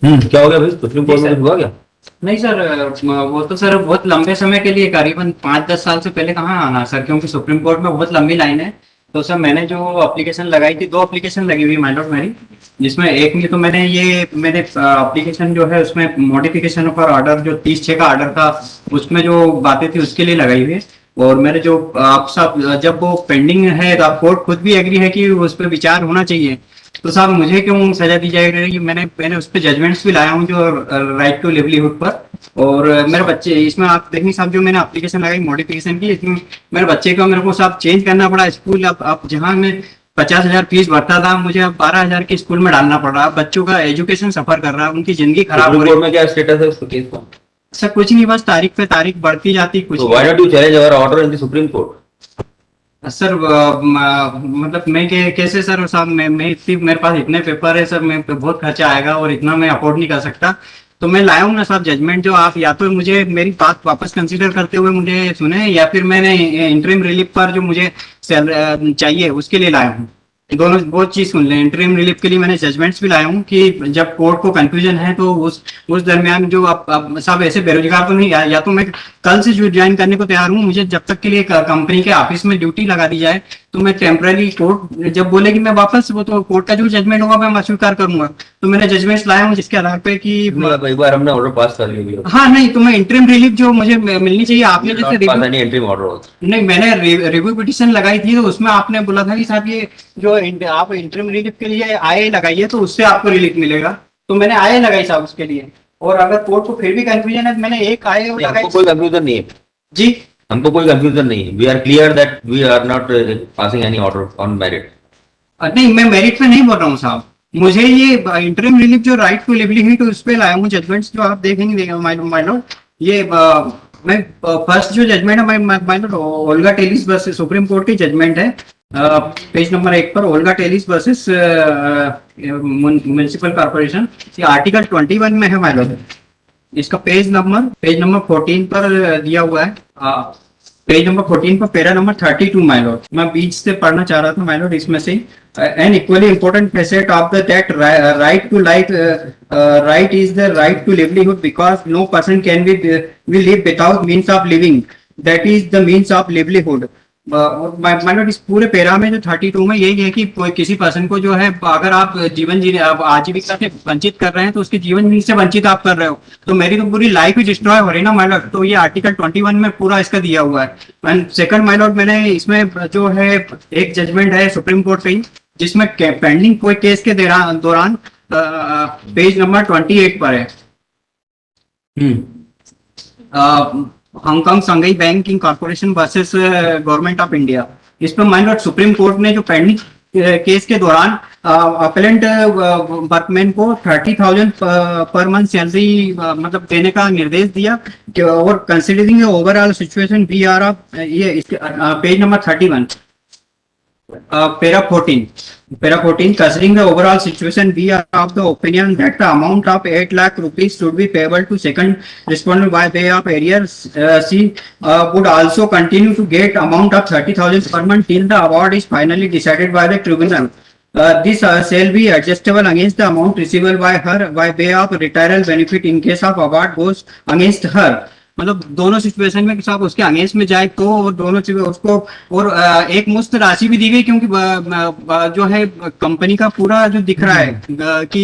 क्या हो गया भाई, सुप्रीम कोर्ट में कुछ हुआ क्या? नहीं सर, वो तो सर बहुत लंबे समय के लिए, करीबन 5-10 साल से पहले कहाँ आना सर, क्योंकि सुप्रीम कोर्ट में बहुत लंबी लाइन है। तो सर मैंने जो एप्लीकेशन लगाई थी, 2 एप्लीकेशन लगी हुई माइनॉट मेरी, जिसमें एक में तो मैंने एप्लीकेशन जो है उसमें मॉडिफिकेशन फॉर ऑर्डर जो 36 का ऑर्डर था, उसमें जो बातें थी उसके लिए लगाई हुई है। और मेरे जो आप सब जब वो पेंडिंग है तो आप कोर्ट खुद भी एग्री है कि उस पर विचार होना चाहिए, तो साहब मुझे क्यों सजा दी जाएगी? मैंने मैंने उस पर जजमेंट्स भी लाया हूँ जो राइट टू लिवलीहुड पर। और मेरे बच्चे इसमें आप देखेंगे साहब, जो मैंने एप्लीकेशन लगाई मॉडिफिकेशन की, इसमें मेरे बच्चे को मेरे को साहब चेंज करना पड़ा स्कूल। अब जहाँ मैं 50,000 फीस भरता था, मुझे अब 12,000 के स्कूल में डालना पड़ रहा है। बच्चों का एजुकेशन सफर कर रहा है, उनकी जिंदगी खराब हो सुप्रीम रही कोर्ट है। में क्या स्टेटस है उसका केस का? सर कुछ नहीं, बस तारीख पे तारीख बढ़ती जाती कुछ। तो why not you challenge our order in the supreme court? Sir मतलब मैं कैसे सर साहब, मैं इतनी मेरे पास इतने पेपर है सर, मैं पे बहुत खर्चा आएगा और इतना मैं अफोर्ड नहीं कर सकता। तो मैं लाया हूँ ना साहब जजमेंट, जो आप या तो मुझे मेरी बात वापस कंसीडर करते हुए मुझे सुने, या फिर मैंने इंटरिम रिलीफ पर जो मुझे चाहिए उसके लिए लाया हूँ। दोनों बहुत चीज सुन लें। इंटरिम रिलीफ के लिए मैंने जजमेंट्स भी लाया हूँ कि जब कोर्ट को कंफ्यूजन है तो उस दरमियान जो आप साहब ऐसे बेरोजगार तो नहीं, या तो मैं कल से जो ज्वाइन करने को तैयार हूँ, मुझे जब तक के लिए कंपनी के ऑफिस में ड्यूटी लगा दी जाए, तो मैं टेम्पररी कोर्ट जब बोलेगी मैं वापस, वो तो कोर्ट का जो जजमेंट होगा मैं अस्वीकार करूंगा। तो मैंने जजमेंट्स लाया हूँ जिसके आधार पे कि एक बार हमने ऑर्डर पास कर लिया। हाँ नहीं, तो मैं इंटरिम रिलीफ जो मुझे मिलनी चाहिए, आपने जैसे पास एनी एंट्री ऑर्डर? नहीं, मैंने रिव्यू पिटीशन लगाई थी, तो उसमें आपने बोला था कि साहब ये जो आप इंटरिम रिलीफ के लिए आईए लगाइए तो उससे आपको रिलीफ मिलेगा। तो मैंने आईए लगाई साहब उसके लिए। और अगर कोर्ट को फिर भी कंफ्यूजन है तो मैंने एक आईए लगाई। हमको कोई कंफ्यूजन नहीं है जी, हमको कोई कंफ्यूजन नहीं है। We are clear that we are not passing any order on merit. नहीं मैं मेरिट में नहीं बोल रहा हूँ साहब, मुझे ये इंटरिम रिलीफ जो राइट टू लिवलीहुड उस पर लाया हूँ जजमेंट्स, जो आप देखेंगे माइनर ये मैं फर्स्ट जो जजमेंट है minor Olga Tellis versus supreme court की जजमेंट है, पेज नंबर 1 पर Olga Tellis versus municipal corporation, ये आर्टिकल 21 में है माइनर। इसका पेज नंबर 14 पर दिया हुआ है। पेज नंबर 14 पर पेरा नंबर 32 माइलॉट, मैं बीच से पढ़ना चाह रहा था माइलॉट इसमें से। An equally important facet of the that right to life right is the right to livelihood, because no person can be live without means of living, that is the means of livelihood. My lord इस पूरे पेरा में जो 32 में यही है कि कोई किसी पर्सन को जो है, अगर आप जीवन जीने आप आजीविका से वंचित कर रहे हैं तो उसके जीवन जीने से वंचित आप कर रहे हो, तो मेरी तो पूरी लाइफ ही डिस्ट्रॉय हो रही ना माइलॉट। तो ये आर्टिकल 21 में पूरा इसका दिया हुआ है। एंड सेकंड माइलॉट, मैंने इसमें जो है एक जजमेंट है सुप्रीम कोर्ट की, जिसमें पेंडिंग कोई केस के दौरान पेज नंबर 28 पर है, Hong Kong Shanghai banking corporation versus government of India. इस पर माइनॉट सुप्रीम कोर्ट ने जो पेंडिंग केस के दौरान अपेलेंट वर्कमैन को 30,000 पर मंथ सैलरी मतलब देने का निर्देश दिया, और considering overall situation we are of ये page number 31 para 14 considering the overall situation, we are of the opinion that the amount of 8 lakh rupees should be payable to second respondent by way of arrears. She would also continue to get amount of 30,000 per month till the award is finally decided by the tribunal. This shall be adjustable against the amount receivable by her by way of retirement benefit in case of award goes against her. मतलब दोनों situation में साहब उसके against में जाए तो, और दोनों चीजें उसको, और एक मुश्त राशि भी दी गई, क्योंकि जो है कंपनी का पूरा जो दिख रहा है कि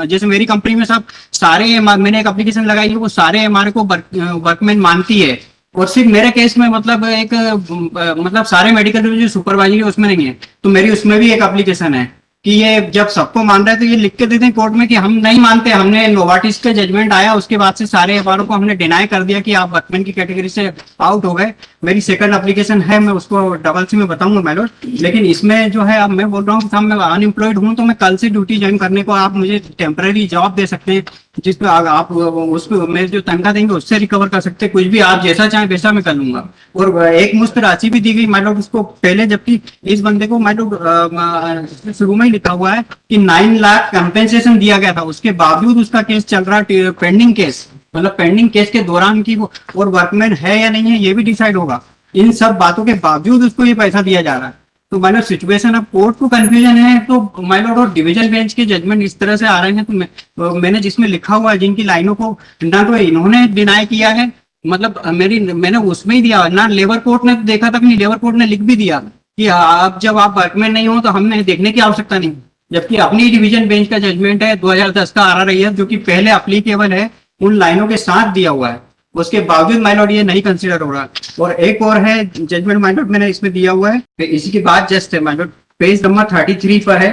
जैसे मेरी कंपनी में साहब सारे मैंने एक एप्लीकेशन लगाई है, वो सारे हमारे को वर्कमैन मानती है, और सिर्फ मेरे केस में मतलब एक मतलब सारे मेडिकल जो सुपरवाइजर है उसमें नहीं है, तो मेरी उसमें भी एक एप्लीकेशन है कि ये जब सबको मान रहे हैं तो ये लिख के देते हैं कोर्ट में कि हम नहीं मानते, हमने नोवाटिस का जजमेंट आया उसके बाद से सारे अखबारों को हमने डिनाई कर दिया कि आप वर्कमैन की कैटेगरी से आउट हो गए। मेरी सेकंड एप्लीकेशन है, मैं उसको डबल सी में बताऊंगा मैडम, लेकिन इसमें जो है अब मैं बोल रहा हूँ साहब मैं अनएम्प्लॉयड हूँ, तो मैं कल से ड्यूटी ज्वाइन करने को आप मुझे टेम्पररी जॉब दे सकते हैं, जिसपे आप उसको मैं जो तनख्वाह देंगे उससे रिकवर कर सकते हैं, कुछ भी आप जैसा चाहे वैसा मैं कर लूंगा। और एक मुश्त राशि भी दी गई माइलॉट उसको पहले, जबकि इस बंदे को माइलॉट शुरू में ही लिखा हुआ है कि 9 लाख कंपेंसेशन दिया गया था, उसके बावजूद उसका केस चल रहा है, पेंडिंग केस, मतलब पेंडिंग केस के दौरान की वो और वर्कमैन है या नहीं है ये भी डिसाइड होगा। इन सब बातों के बावजूद उसको ये पैसा दिया जा रहा है। तो माय लॉर्ड सिचुएशन अब कोर्ट को कंफ्यूजन है, तो माय लॉर्ड और डिवीजन बेंच के जजमेंट इस तरह से आ रहे हैं, तो मैंने जिसमें लिखा हुआ है जिनकी लाइनों को ना तो इन्होंने डिनाई किया है, मतलब मैंने उसमें ही दिया ना, लेबर कोर्ट ने देखा तक नहीं, लेबर कोर्ट ने लिख भी दिया कि आप जब आप वर्कमैन नहीं हो तो हमें देखने की आवश्यकता नहीं, जबकि अपनी डिवीजन बेंच का जजमेंट है 2010 का RRIF जो कि पहले अप्लीकेबल है, उन लाइनों के साथ दिया हुआ है, उसके बावजूद माय लॉर्ड ये नहीं कंसीडर हो रहा। और एक और है जजमेंट माय लॉर्ड मैंने इसमें दिया हुआ है, फिर इसी के बाद जस्ट है माय लॉर्ड, पेज नंबर 33 पर है,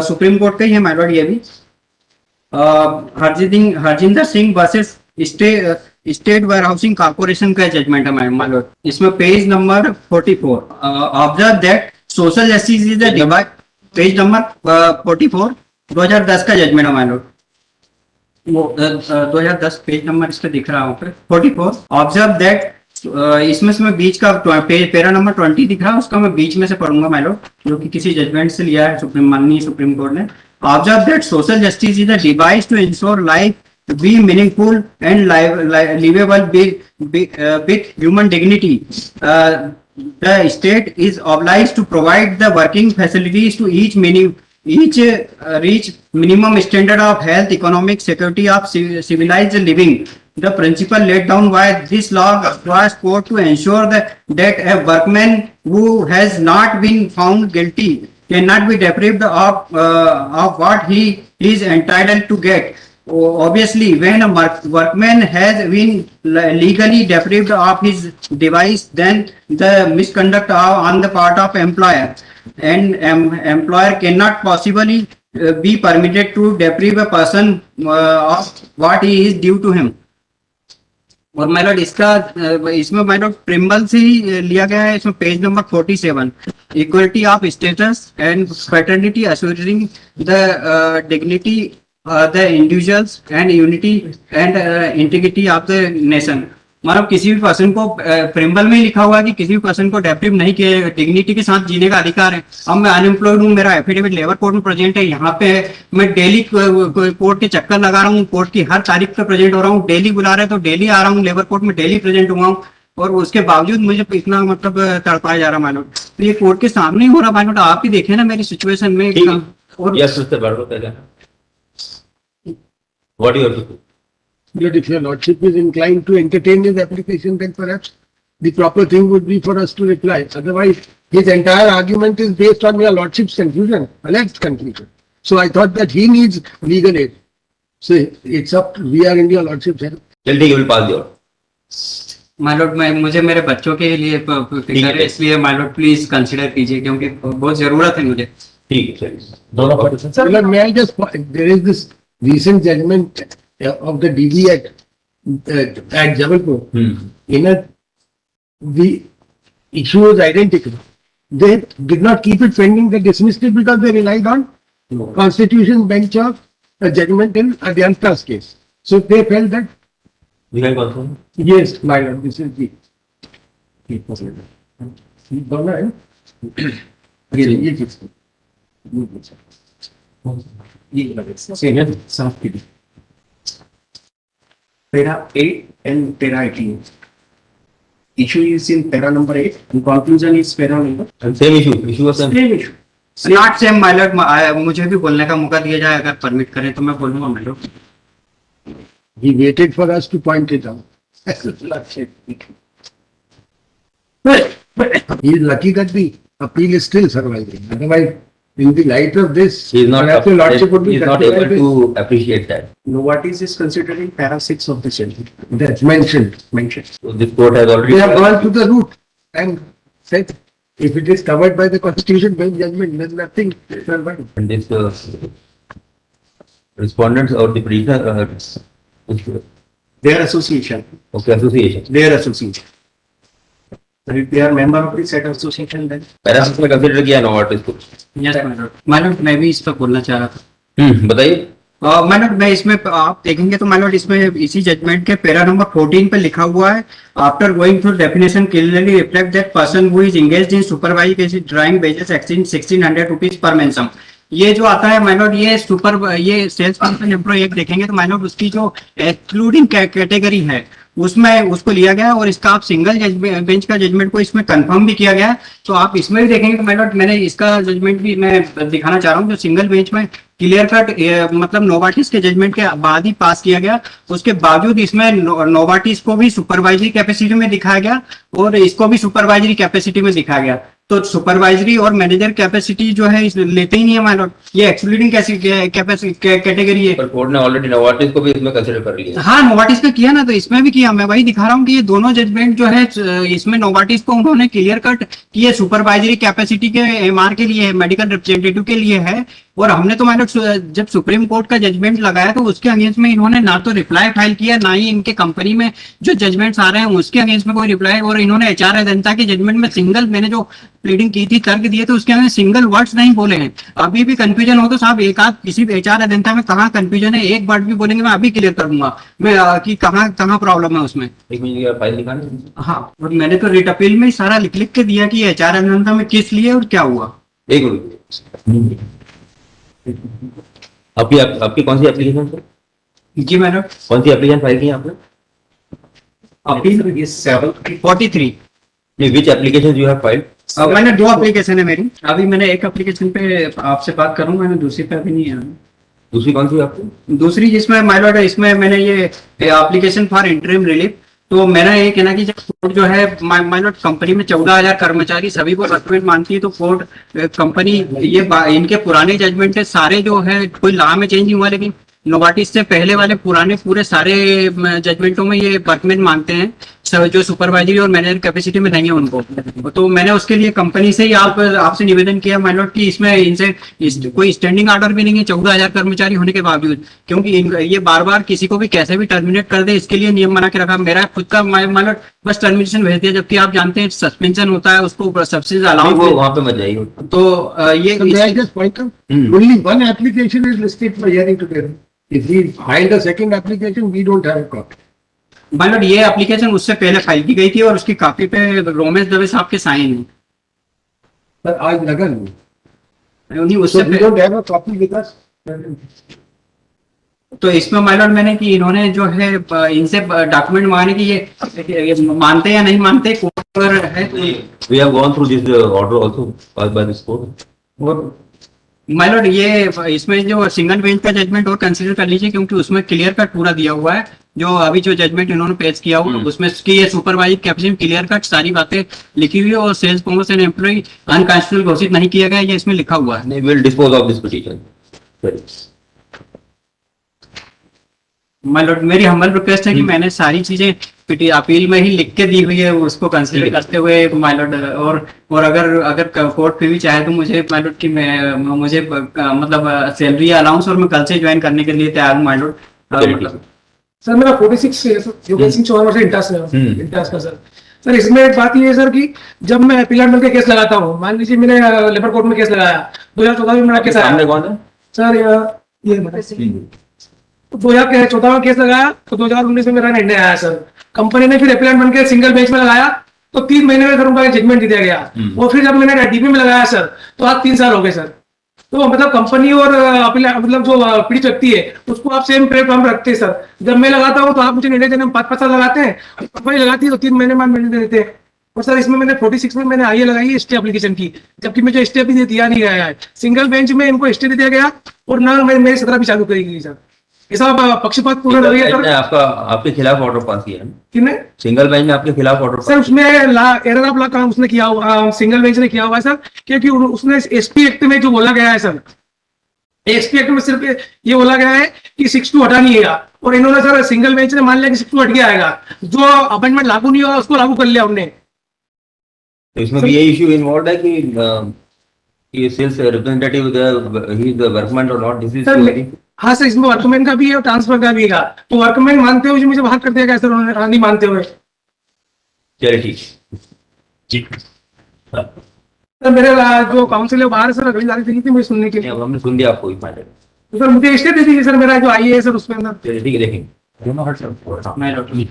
सुप्रीम कोर्ट का ही है माय लॉर्ड ये भी, Harjinder Singh versus state warehousing corporation का जजमेंट है माय लॉर्ड, इसमें page number 44, observe that social justice is the divide, page number 44 2010 का जजमेंट है माय लॉर्ड, वो 2010 पेज नंबर इस पे दिख रहा है 44, ऑब्जर्व दैट, इसमें से मैं बीच का पेरा नंबर 20 दिख रहा है, उसका मैं बीच में से पढ़ूंगा माय लॉर्ड, जो कि किसी जजमेंट से लिया है माननीय सुप्रीम कोर्ट ने। Observe that social justice is a device to ensure life be meaningful and liveable with human dignity, the state is obliged to provide the working facilities to each reach minimum standard of health, economic security of civilized living. The principle laid down by this law requires court to ensure that a workman who has not been found guilty cannot be deprived of what he is entitled to get. Obviously, when a workman has been legally deprived of his device, then the misconduct on the part of employer, and employer cannot possibly be permitted to deprive a person of what he is due to him. और my lord इसमें my Lord preamble से ही लिया गया है, इसमें page number 47, equality of status and fraternity assuring the dignity the individuals and unity and integrity of the nation. मतलब किसी भी पर्सन को प्रिम्बल में लिखा हुआ है कि किसी भी पर्सन को डेप्रिव नहीं किया, डिग्निटी के साथ जीने का अधिकार है। अब मैं अनएम्प्लॉयड हूँ, मेरा एफिडेविट लेबर कोर्ट में प्रेजेंट है, यहाँ पे मैं डेली कोर्ट के चक्कर लगा रहा हूँ, कोर्ट की हर तारीख पे प्रेजेंट हो रहा हूँ, डेली बुला रहे हैं तो डेली आ रहा हूँ लेबर कोर्ट में, डेली प्रेजेंट हुआ हूँ, और उसके बावजूद मुझे इतना मतलब तड़पाया जा रहा मानो, तो ये कोर्ट के सामने ही हो रहा मानो। आप ही देखे ना मेरी सिचुएशन में। और yes mister Borgohain, what do you have to do? But if your lordship is inclined to entertain his application, then perhaps the proper thing would be for us to reply. Otherwise, his entire argument is based on your lordship's confusion, alleged confusion. So I thought that he needs legal aid. So it's up to, we are in your lordship's help. Chal ठीक है, will pass the order. My Lord मुझे मेरे बच्चों के लिए फिक्र है, इसलिए माय लॉर्ड प्लीज कंसीडर कीजिए, क्योंकि बहुत जरूरत है मुझे। ठीक है, चलिए। Sir, may I just point, there is this recent judgment of the DB at Jabalpur. In a, the issue was identical. They did not keep it pending, they dismissed it because they relied on Constitution bench of a judgment in Adyanta's case. So they felt that, You can confirm? yes, my lord, this is the. दोनों है? ये चीज। Para 8 and para 18. Issue is in para number 8 and conclusion is para number And same issue was same. same issue. Not same my Lord, मुझे भी बोलने का मौका दिया जाए, अगर परमिट करें तो मैं बोलूंगा my Lord. He waited for us to point it out. He is lucky that the appeal is still surviving. Otherwise, in the light of this, He is not, perhaps your lordship would be he is not able to appreciate that. No, what is this considering para 6 of the schedule that's mentioned. mentioned. So this court has already. They have gone to the root and said, if it is covered by the Constitution bench judgment, then nothing survives. And this respondents or the petitioner, Their association. okay, association. Their association. So if they are member of the said association, then पैरासिस में consider किया ना what इसको? Yes my Lord, मैं भी इस पर बोलना चाह रहा था। बताइए। माय लॉर्ड, मैं इसमें आप देखेंगे तो माय लॉर्ड इसमें इसी जजमेंट के पैरा नंबर 14 पे लिखा हुआ है, after going through definition clearly reflect that person who is engaged in supervisory drawing wages exceed 1600 rupees per mention. ये जो आता है माय लॉर्ड, ये सेल्स पर्सन एम्प्लॉय एक देखेंगे तो माय लॉर्ड उसकी जो एक्सक्लूडिंग कैटेगरी है उसमें उसको लिया गया और इसका आप सिंगल बेंच का जजमेंट को इसमें कंफर्म भी किया गया। तो आप इसमें भी देखेंगे माय लॉर्ड, मैंने इसका जजमेंट भी मैं दिखाना चाह रहा हूँ, जो सिंगल बेंच में क्लियर कट मतलब नोवाटिस के जजमेंट के बाद ही पास किया गया। उसके बावजूद इसमें नोवाटिस को भी सुपरवाइजरी कैपेसिटी में दिखाया गया और इसको भी सुपरवाइजरी कैपेसिटी में दिखाया गया। तो सुपरवाइजरी और मैनेजर कैपेसिटी जो है लेते ही नहीं है माय लॉर्ड, ये एक्सक्लूडिंग कैटेगरी है। पर कोर्ट ने ऑलरेडी नोवाटिस को भी इसमें कंसिडर कर लिया। हाँ, नोवाटिस का किया ना, तो इसमें भी किया। मैं वही दिखा रहा हूँ कि ये दोनों जजमेंट जो है इसमें नोवाटिस को उन्होंने क्लियर कट किए सुपरवाइजरी कैपेसिटी के एमआर के लिए है, मेडिकल रिप्रेजेंटेटिव के लिए है। और हमने तो मैंने जब सुप्रीम कोर्ट का जजमेंट लगाया तो उसके अगेंस्ट में इन्होंने ना तो रिप्लाई फाइल किया, ना ही इनके कंपनी में जो जजमेंट्स आ रहे हैं उसके अगेंस्ट में कोई रिप्लाई। और इन्होंने एचआर अदालत के जजमेंट में सिंगल, मैंने जो प्लीडिंग की थी, तर्क दिए थे, उसके अंदर सिंगल वर्ड्स नहीं बोले हैं। अभी भी कंफ्यूजन हो तो साहब एक आध किसी एचआर अदालत में कहाँ कंफ्यूजन है, एक वर्ड भी बोलेंगे मैं अभी क्लियर कर दूंगा मैं कि कहाँ प्रॉब्लम है उसमें। एक मिनट की फाइल दिखाना। हाँ, और मैंने तो रिट अपील में ही सारा लिख लिख के दिया कि एचआर अदालत में किस लिए और क्या हुआ। एक मिनट, आपकी कौन सी एप्लीकेशन सर? जी मैडम, कौन सी एप्लीकेशन फाइल की है आपने? अपील ये 43। नहीं, which application you have filed? मैंने 2 एप्लीकेशन है मेरी। अभी मैंने एक एप्लीकेशन पे आपसे बात कर रहा हूँ, मैंने दूसरी पे अभी नहीं है। दूसरी कौन सी है आपकी? दूसरी जिसमें माय लॉर्ड इसमें मैंने ये एप्लीकेशन फॉर इंटरिम रिलीफ, तो मेरा ये कहना कि जब कोर्ट जो है माय लॉर्ड कंपनी में 14,000 कर्मचारी सभी को वर्कमेंट मानती है, तो कोर्ट कंपनी ये इनके पुराने जजमेंट है सारे जो है, कोई लॉ में चेंज नहीं हुआ, लेकिन नोवाटिस से पहले वाले पुराने पूरे सारे जजमेंटों में ये वर्कमेंट मानते हैं जो सुपरवाइजरी और मैनेजर कैपेसिटी में नहीं है उनको। तो मैंने उसके लिए कंपनी से ही आपसे निवेदन किया माय लॉर्ड कि इसमें इनसे कोई स्टैंडिंग ऑर्डर भी नहीं है 14,000 कर्मचारी होने के बावजूद, क्योंकि ये बार बार किसी को भी कैसे भी टर्मिनेट कर दे इसके लिए नियम बना के रखा। मेरा खुद का माय लॉर्ड बस टर्मिनेशन भेज दिया, जबकि आप जानते हैं सस्पेंशन होता है, उसको सब्सिडी अलाउंस वहां पे मत जाइए। तो ये May I just point out, only one application is listed for hearing together. If we file a second application, we don't have a copy. My lord ये एप्लीकेशन उससे पहले फाइल की गई थी और उसकी कॉपी पे रोमेश दवे साहब के साइन है। But आज लगा नहीं। उन्हीं So उससे we don't have a copy with us. तो इसमें माय लॉर्ड मैंने कि इन्होंने जो है इनसे डॉक्यूमेंट मांगने की ये मानते या नहीं मानते कोर्ट पर है। We have gone through this order also by this court. और माय लॉर्ड ये इसमें जो सिंगल बेंच का जजमेंट और कंसीडर कर लीजिए, क्योंकि उसमें क्लियर कट पूरा दिया हुआ है। जो अभी जो जजमेंट इन्होंने पेश किया हुआ उसमें की ये सुपरवाइजर कैपेसिटी क्लियर कट सारी बातें लिखी हुई है और सेल्स प्रमोशन एम्प्लॉय अनकॉन्स्टिट्यूशनल घोषित नहीं किया गया, ये इसमें लिखा हुआ है। We will dispose of this petition. My Lord मेरी हम्बल रिक्वेस्ट है कि मैंने सारी चीजें अपील में ही लिख के दी हुई है, उसको कंसीडर करते हुए माय लॉर्ड। और अगर कोर्ट फिर भी चाहे तो मुझे माय लॉर्ड की मुझे मतलब सैलरी अलाउंस और मैं कल से ज्वाइन करने के लिए तैयार हूँ माय लॉर्ड। सर मेरा 46 है सर, योगेश सिंह चौहान से इंटास का सर। सर इसमें एक बात ये है सर कि जब मैं अपीलेट मिलकर केस लगाता हूँ, मान लीजिए मैंने लेबर कोर्ट में केस लगाया 2014 में मेरा केस आया। सामने कौन है? सर ये 2014 में केस लगाया तो 2019 में मेरा निर्णय आया सर। कंपनी ने फिर अपीलेट बनकर सिंगल बेंच में लगाया तो 3 महीने में सर उनका जजमेंट दिया गया। और फिर जब मैंने डीपी में लगाया सर तो आज 3 साल हो गए सर। तो मतलब कंपनी और मतलब जो पीड़ित व्यक्ति है उसको आप सेम प्लेटफॉर्म रखते हैं सर। जब मैं लगाता हूँ तो आप मुझे निर्णय देने में 5 साल लगाते हैं, कंपनी लगाती है तो 3 महीने बाद निर्णय देते हैं। और सर इसमें मैंने 46 में मैंने आईए लगाई है स्टे एप्लीकेशन की, जबकि मुझे स्टे भी दिया नहीं गया है। सिंगल बेंच में इनको स्टे दिया गया और ना मेरी 17 भी चालू करी गई सर। ये सब पक्षपात पूर्ण रही है सर। आपके खिलाफ ऑर्डर पास किया है? किसने? सिंगल बेंच ने आपके खिलाफ ऑर्डर सर उसमें एरर ऑफ लॉ काम उसने किया हुआ, सिंगल बेंच ने किया हुआ है सर, क्योंकि उसने एसपी एक्ट में जो बोला गया है सर, एसपी एक्ट में सिर्फ ये बोला गया है कि 6(2) हटानी है, और इन्होंने सर सिंगल बेंच ने मान लिया कि 6(2) हट गया आएगा, जो अपॉइंटमेंट लागू नहीं होगा उसको लागू कर लिया हमने। तो इसमें भी ये इश्यू इन्वॉल्व है कि sales representative he is the workman और नॉट, दिस इज। हाँ सर इसमें वर्कमैन का भी है और ट्रांसफर का भी है, तो वर्कमैन मानते हुए मुझे बाहर कर दिया गया सर, उन्होंने नहीं मानते हुए। चलिए ठीक सर मेरे जो काउंसिल है बाहर सर अगली तारीख थी मुझे सुनने के लिए, अब हमने सुन लिया आपको इस मैटर। तो सर मुझे स्टे दे दीजिए सर, मेरा जो आईए है सर उसमें अंदर। चलिए ठीक है, देखेंगे दोनों हट सकते।